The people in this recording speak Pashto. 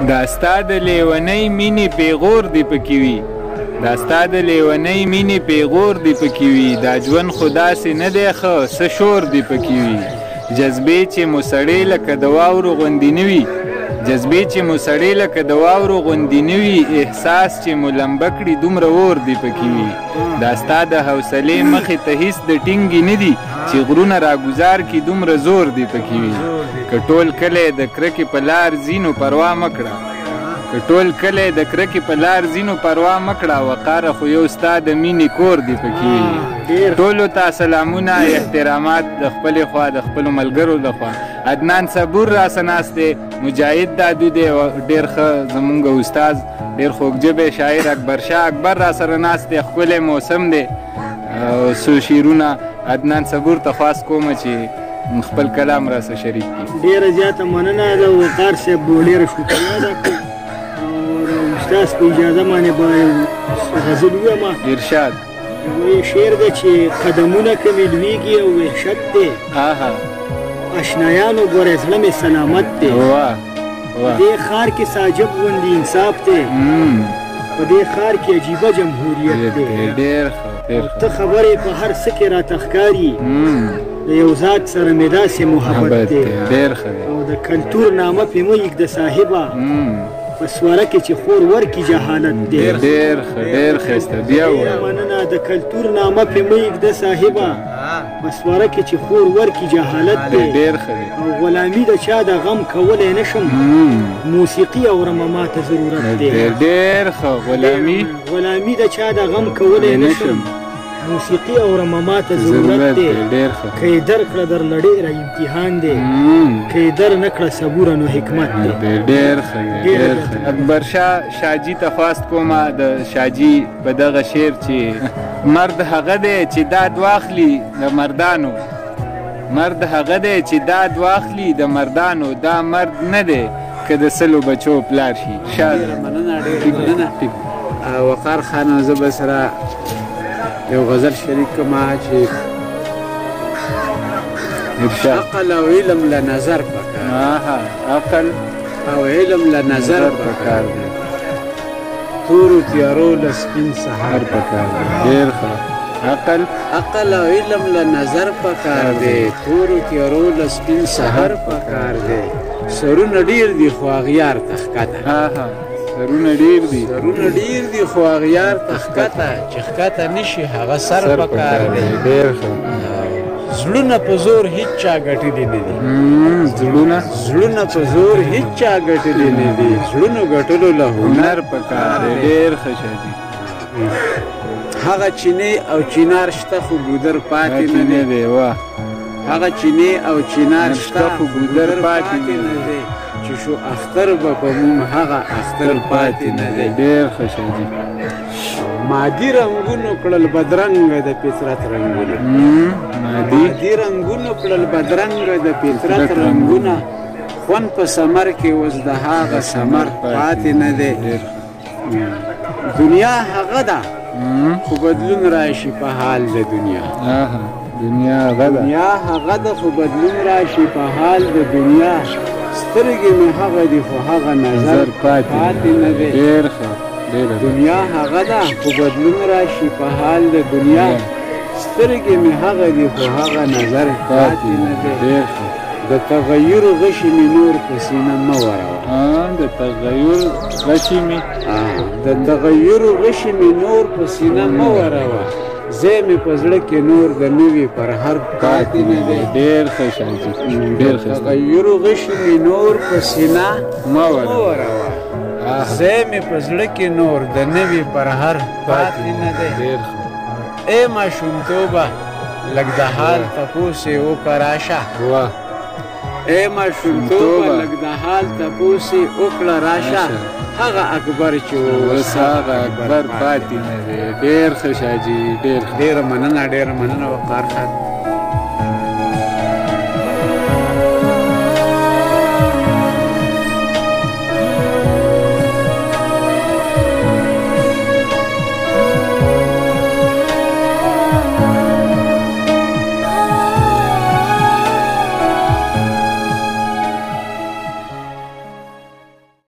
دا ستا د لیونۍ مینې پیغور دې پکې وي دا ستا د لیونۍ مینې پیغور دې پکې وي دا ژوند خو داسې نه دی ښه څه شور دې پکې وي جذبې چې مو سړې لکه د واورو غوندې نه وي جذبې چې مو سړې لکه د واورو غوندې نه وي احساس چې مو لمبه کړي دومره اور دې پکې وي دا ستا د حوصلې مخې ته هېڅ د ټینګې نه دي چې غرونه راګوزار کړي دومره زور دې پکې وي که ټول کلی د کرکې په لار ځي نو پروا مه کړه که ټول کلی د کرکې په لار ځي نو پروا مه کړه وقاره خو یو ستا د مینې کور دې پکې وي ټولو ته سلامونه احترامات د خپلې خوا د خپلو ملګرو لخوا عدنان صبور راسه ناست دی مجاهد دادو دی ډېر ښه زمونږ استاذ ډېر خوږژبی شاعر اکبر شاه اکبر راسره ناست دی ښکلی موسم دی څو شعرونه عدنان صبور ته خواست کومه چې خپل کلام راسه شریک کړي ډېره زیاته مننه د وقار صاحب ډېره شکریه ادا کړو استاذ په اجازه باندې به یو غزل ووایم ارشاد یو شعر دی چې قدمونه کمې لویږي او وحشت دی اشنایانو ګورې زړه مې سلامت دی په دې ښار کې ساجب غوندې انصاف دی په دې ښار کې عجیبه جمهوریت دی ته خبرې په هر څه کې راته ښکاري د یو ذات سره مې داسې محبت دی او د کلتور نامه پې مه یږده صاحبه په سوره کې چې خور ورکي جهالت دی ډېر ښایسته بیا ووایه مننه د کلتور نامه پې مه یږده صاحبه په سوره کې چې خور ورکي جهالت دی او غلامي د چا د غم کولی نه شم موسیقي اورمه ماته ضرورت دی ډېر ښه غلامي د چا د غم کولی نه شم موسیقي اورمه ماته ضرورت دی که یې درکړه درله ډېره امتحان دی که یې در نه کړه صبوره نو حکمت دی ډېر ښه اکبر شاجي ته خواست کومه د شاجي په دغه شعر چې مرد هغه دی چې داد واخلي د مردانو مرد هغه دی چې داد واخلي د مردانو دا مرد نه دی که د سلو بچو پلار شي ډېره مننه وقار خانه زه به سره یو غزل شریک کما چې عقل او علم له نظر پکار عقل او علم له نظر پکار دی تورو تیارو له سپین سهار پکار دی ډېر ښه عقل او علم له نظر پکار دی تورو تیارو له سپین سهار پکار دی سرونه ډېر دي خو اغیار ته ښکته سرونه ډېر دي خو اغیار ته ښکته چې ښکته نشي هغه سر پکار دی ډېر ښه زړونه په زور هیڅ چا ګټلي نه دي زړونه په زور هیڅ چا ګټلي نه دي زړونو ګټلو له هنر پکار دی ډېر ښه شاجي هغه چینې او چینار شته خو ګودر پاتې نه دی هغه چینې او چینار شته خو ګودر پاتې نه دی چې شو اختر به په موم هغه اختر پاتې نه دی ډېر ښه شاجي مادي رنګونو کړل بدرنګه د فطرت رنګونه مادي رنګونو کړل بدرنګه د فطرت رنګونه خوند په ثمر کې اوس د هغه ثمر پاتې نه دی دنیا هغه ده خو بدلون راشي په حال د دنیا دنیا هغه ده خو بدلون راشي په حال د دنیا سترګې مې هغه دي خو هغه نظر پاتې نه دی دنیا هغه ده خو بدلون راشي په حال د دنیا سترګې مې هغه دي خو هغه نظر پاتې نه دی د تغیر غشي مې نور په سینه مه وروه د تغیر غشي مې نور په سینه مه وروه زه مې په زړه کې نور د نوي پر هر پاتې نه دی ډېر ښه شاجي تغیر غشي مې نور په سینه مه وروه زه مې په زړه کې نور د نوي پر هر پاتې نه دی ای ماشومتوبه لږ د حال تپوس یې وکړه راشه ای ماشومتوبه لږ د حال تپوس یې وکړه راشه هغه اکبر چې اوس هغه اکبر پاتې نه دی ډېر ښه شاجي ډېره مننه وقار خان